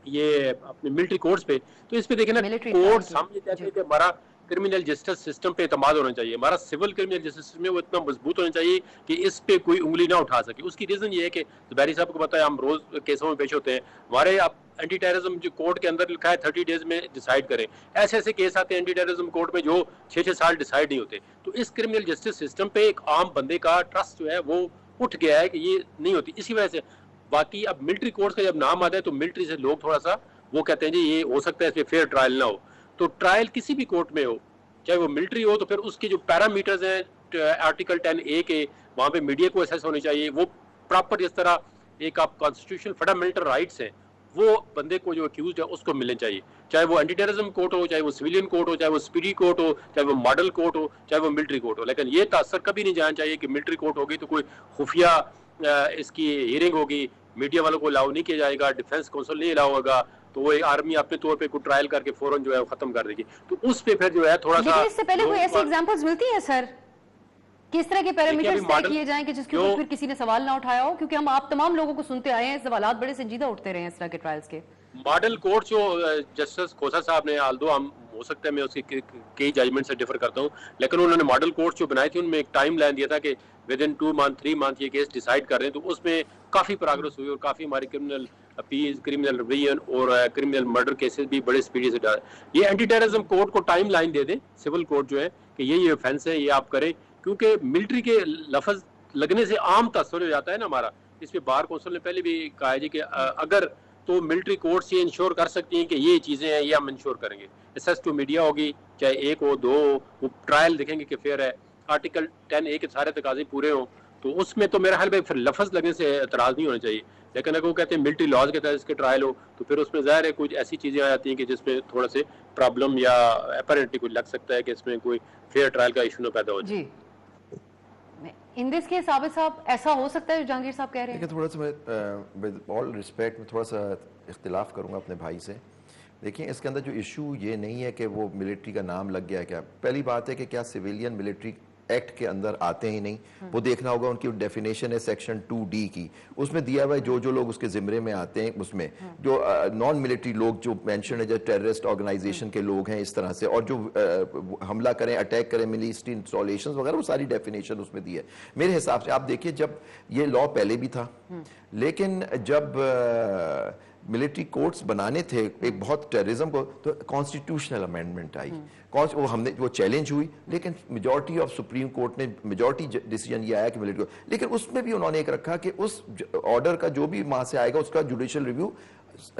ये अपने मिलिट्री कोर्ट्स पे, तो इस पे देखें ना, कोर्ट्स हम ये कहते हैं कि हमारा क्रिमिनल जस्टिस सिस्टम पे एतमाद होना चाहिए, हमारा सिविल क्रिमिनल जस्टिस सिस्टम में वो इतना मजबूत होना चाहिए कि इस पे कोई उंगली ना उठा सके। उसकी रीजन ये है कि ज़ुबैरी साहब को पता है हम रोज केसों में पेश होते हैं, हमारे आप एंटी टेररिज्म जो कोर्ट के अंदर लिखा है 30 डेज में डिसाइड करें, ऐसे ऐसे केस आते हैं एंटी टेररिज्म कोर्ट में जो 6-6 साल डिसाइड नहीं होते। तो इस क्रिमिनल जस्टिस सिस्टम पे एक आम बंदे का ट्रस्ट जो है वो उठ गया है कि ये नहीं होती। इसी वजह से बाकी अब मिलिट्री कोर्ट्स का जब नाम आता है तो मिलिट्री से लोग थोड़ा सा वो कहते हैं जी ये हो सकता है इसमें फेयर ट्रायल ना हो। तो ट्रायल किसी भी कोर्ट में हो, चाहे वो मिलिट्री हो, तो फिर उसके जो पैरामीटर्स हैं आर्टिकल 10A के, वहाँ पे मीडिया को एसेस होनी चाहिए, वो प्रॉपर जिस तरह एक आप कॉन्स्टिट्यूशनल फंडामेंटल राइट्स हैं वो बंदे को जो अक्यूज है उसको मिलने चाहिए, चाहे वो एंटी टेररिज्म कोर्ट हो, चाहे वो सिविलियन कोर्ट हो, चाहे वो स्पीडी कोर्ट हो, चाहे वो मॉडल कोर्ट हो, चाहे वो मिलिट्री कोर्ट हो। लेकिन ये तासर कभी नहीं जाना चाहिए कि मिलिट्री कोर्ट होगी तो कोई खुफिया इसकी हियरिंग होगी, मीडिया वालों को अलाउ नहीं किया जाएगा, डिफेंस काउंसिल नहीं अलाउ होगा, तो वो आर्मी अपने तौर पे कोई ट्रायल करके फौरन जो है वो खत्म कर देगी। तो उस पे फिर जो है थोड़ा सा, इससे पहले कोई ऐसी एग्जांपल्स मिलती है सर, किस तरह के पैरामीटर्स तय किए जाएं कि जिसके ऊपर फिर किसी ने सवाल ना उठाया हो? क्योंकि हम आप तमाम लोगों को सुनते आए हैं, सवालात बड़े संजीदा उठते रहे हैं इस तरह के ट्रायल्स के। मॉडल कोर्ट जो जस्टिस खोसा साहब ने, आल्दो हम हो सकता है मैं उसकी कई जजमेंट से डिफर करता हूँ, लेकिन उन्होंने मॉडल कोर्ट जो बनाई थी उनमें एक टाइम लाइन दिया था कि विद इन 2 मंथ 3 मंथ ये केस डिसाइड कर रहे हैं। तो उसमें काफी प्रोग्रेस हुई और काफी हमारी क्रिमिनल अपील, क्रिमिनल रिवीजन और क्रिमिनल मर्डर केसेस भी बड़े स्पीडी से डाल। ये एंटी टेररिज्म कोर्ट को टाइम लाइन दे दें, सिविल कोर्ट जो है कि ये ऑफेंस है, ये आप करें, क्योंकि मिलिट्री के लफ्ज लगने से आम तसर हो जाता है ना हमारा। इस पे बार कौंसिल ने पहले भी कहा है जी कि अगर तो मिलिट्री कोर्ट्स ये इंश्योर कर सकती हैं कि ये चीजें हैं, ये हम इंश्योर करेंगे। एसेस टू मीडिया होगी, चाहे 1 हो 2 हो, वो ट्रायल देखेंगे कि फेयर है, आर्टिकल 10A के सारे तकाजे पूरे हों, तो उसमें तो मेरा ख्याल भाई फिर लफ्ज लगने से एतराज नहीं होना चाहिए। लेकिन अगर वो कहते हैं मिलिट्री लॉज के तहत इसके ट्रायल हो, तो फिर उसमें ज़ाहिर है कुछ ऐसी चीज़ें आ जाती हैं कि जिसमें थोड़ा से प्रॉब्लम या अपैरेंटली कुछ लग सकता है कि इसमें कोई फेयर ट्रायल का इशू ना पैदा हो जाए। इन दिस केस आबिद साहब ऐसा हो सकता है जो जहांगीर साहब कह रहे हैं? थोड़ा सा मैं विद ऑल रिस्पेक्ट में थोड़ा सा इख्तिलाफ करूंगा अपने भाई से। देखिए इसके अंदर जो इशू ये नहीं है कि वो मिलिट्री का नाम लग गया है। क्या पहली बात है कि क्या सिविलियन मिलिट्री एक्ट के अंदर आते ही नहीं, वो देखना होगा। उनकी डेफिनेशन है सेक्शन 2D की, उसमें दिया हुआ है जो जो लोग उसके जिम्मे में आते हैं, उसमें जो नॉन मिलिट्री लोग जो मेंशन है, जो टेररिस्ट ऑर्गेनाइजेशन के लोग हैं इस तरह से, और जो हमला करें, अटैक करें मिलिट्री इंस्टॉलेशन वगैरह, वो सारी डेफिनेशन उसमें दी है। मेरे हिसाब से आप देखिए, जब ये लॉ पहले भी था, लेकिन जब मिलिट्री कोर्ट्स बनाने थे एक बहुत टेररिज्म को, तो कॉन्स्टिट्यूशनल अमेंडमेंट आई, वो हमने वो चैलेंज हुई, लेकिन मेजॉरिटी ऑफ सुप्रीम कोर्ट ने मेजॉरिटी डिसीजन ये आया कि मिलिट्री, लेकिन उसमें भी उन्होंने एक रखा कि उस ऑर्डर का जो भी वहां से आएगा उसका जुडिशियल रिव्यू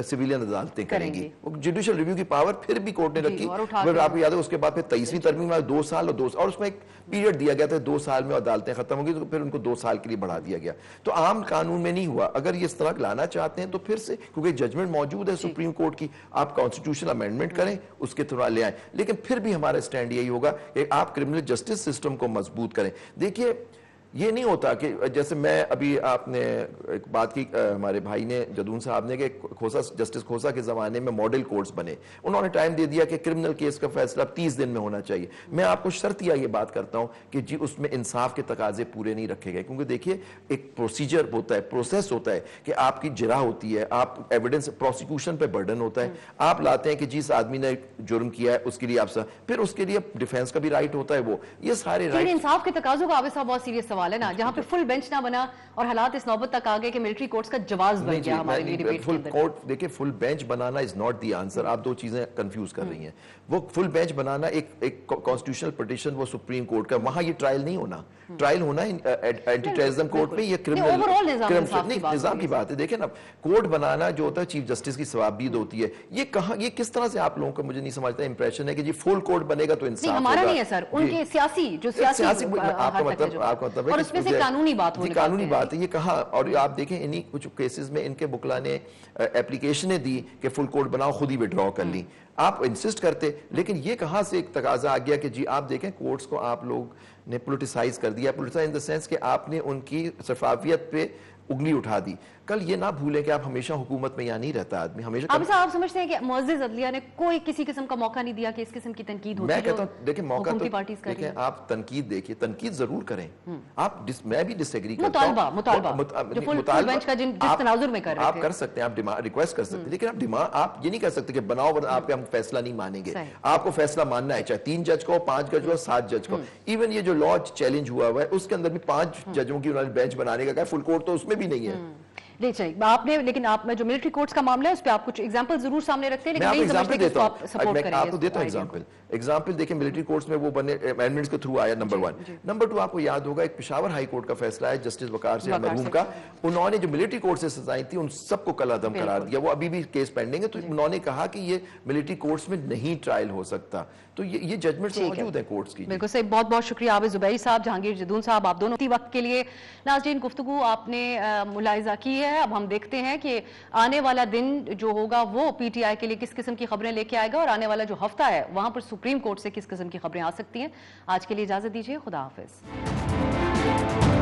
सिविलियन अदालतें करेंगी। जुडिशियल रिव्यू की पावर फिर भी कोर्ट ने रखी। आपको याद है उसके बाद फिर 23वीं तरमीम में 2 साल और उसमें एक पीरियड दिया गया था, 2 साल में अदालतें खत्म होगी, तो फिर उनको 2 साल के लिए बढ़ा दिया गया। तो आम कानून में नहीं हुआ। अगर ये इस तरह लाना चाहते हैं तो फिर से, क्योंकि जजमेंट मौजूद है सुप्रीम कोर्ट की, आप कॉन्स्टिट्यूशनल अमेंडमेंट करें, उसके थ्रू ले आए। लेकिन फिर भी हमारा स्टैंड यही होगा कि आप क्रिमिनल जस्टिस सिस्टम को मजबूत करें। देखिए ये नहीं होता कि जैसे मैं अभी आपने एक बात की, हमारे भाई ने जदून साहब ने, कि खोसा जस्टिस खोसा के ज़माने में मॉडल कोर्ट्स बने, उन्होंने टाइम दे दिया कि क्रिमिनल केस का फैसला 30 दिन में होना चाहिए। मैं आपको शर्तिया ये बात करता हूं कि जी उसमें इंसाफ के तकाजे पूरे नहीं रखे गए, क्योंकि देखिए एक प्रोसीजर होता है, प्रोसेस होता है कि आपकी जिरा होती है, आप एविडेंस, प्रोसिक्यूशन पे बर्डन होता है, आप लाते हैं कि जिस आदमी ने जुर्म किया है उसके लिए आप फिर उसके लिए डिफेंस का भी राइट होता है। वो ये सारे राइट, इंसाफ के तकाजों का आबिद साहब बहुत सीरियस सवाल सवाल है ना, जहाँ पे फुल बेंच ना बना और हालात इस नौबत तक आ गए कि मिलिट्री कोर्ट्स का जवाब बन गया हमारे लिए डिबेट के फुल अंदर। कोर्ट देखिए, full bench banana is not the answer. आप दो चीजें कंफ्यूज कर रही हैं। वो फुल बेंच बनाना एक कॉन्स्टिट्यूशनल पिटीशन, वो सुप्रीम कोर्ट का, वहां ये ट्रायल नहीं होना। ट्रायल होना एंटी टेररिज्म कोर्ट में, ये क्रिमिनल निजाम की बात है। देखिए ना, कोर्ट बनाना जो होता है चीफ जस्टिस की सवाबदीद होती है। ये कहां, ये किस तरह से आप लोगों का, मुझे नहीं समझता, इंप्रेशन है कि जी फुल कोर्ट बनेगा तो इंसाफ हमारा नहीं है सर, उनके सियासी जो सियासी आपका मतलब है, और उसमें से कानूनी बात हो, कानूनी बात है ये कहा। और आप देखें इन्हीं कुछ केसेस में इनके बुकला ने एप्लीकेशनें दी कि फुल कोर्ट बनाओ, खुद ही विड्रॉ कर ली। आप इंसिस्ट करते, लेकिन ये कहां से एक तकाजा आ गया कि जी आप देखें कोर्ट्स को आप लोग ने पोलिटिसाइज कर दिया। पोलिटिसाइज इन द सेंस कि आपने उनकी शफाफियत पे उंगली उठा दी। कल ये ना भूलें कि आप हमेशा हुकूमत में यहाँ नहीं रहता आदमी, हमेशा। आप समझते हैं कि मुअज़्ज़िज़ अदलिया ने कोई किसी किस्म का मौका नहीं दिया कि इस किस्म की तनकीद होती है? मैं कहता हूं देखिए, मौका तो देखिए, आप तनकीद देखिए, तनकीद जरूर करें। आप मैं भी डिसएग्री करता हूं, आप कर सकते हैं, आप रिक्वेस्ट कर सकते हैं, लेकिन आप ये नहीं कर सकते कि बनाओ वरना आप हम फैसला नहीं मानेंगे। आपको फैसला मानना है, चाहे 3 जज को, 5 जज को, 7 जज को। इवन ये जो लॉ चैलेंज हुआ है उसके अंदर भी 5 जजों की उन्होंने बेंच बनाने का कहा, फुल कोर्ट तो उसमें भी नहीं है। नहीं चाहिए आपने, लेकिन आप में जो मिलिट्री कोर्ट्स का मामला है उस पे आप कुछ एग्जांपल जरूर सामने रखते हैं, लेकिन नहीं समझते कि इसको आप सपोर्ट करेंगे। मैं आपको देता हूं एग्जांपल देखिए, मिलिट्री कोर्ट्स में वो बने अमेंडमेंट्स के थ्रू आया, नंबर 1। नंबर 2, आपको याद होगा एक पेशावर हाई कोर्ट का फैसला है जस्टिस वकार से मरहूम का, उन्होंने जो मिलिट्री कोर्ट से सजाएं थी उन सबको कल अदम करार दिया। वो अभी भी केस पेंडिंग है, तो उन्होंने कहा कि ये मिलिट्री कोर्ट्स में नहीं ट्रायल हो सकता। तो ये जजमेंट मौजूद है कोर्ट्स की। बिल्कुल सही, बहुत बहुत शुक्रिया आबिद ज़ुबैरी साहब, जहांगीर जदून साहब, आप दोनों वक्त के लिए। नाज़रीन, गुफ्तगू आपने मुलाहिजा की है। अब हम देखते हैं कि आने वाला दिन जो होगा वो पीटीआई के लिए किस किस्म की खबरें लेके आएगा, और आने वाला जो हफ्ता है वहां पर सुप्रीम कोर्ट से किस किस्म की खबरें आ सकती हैं। आज के लिए इजाजत दीजिए, खुदा हाफिज।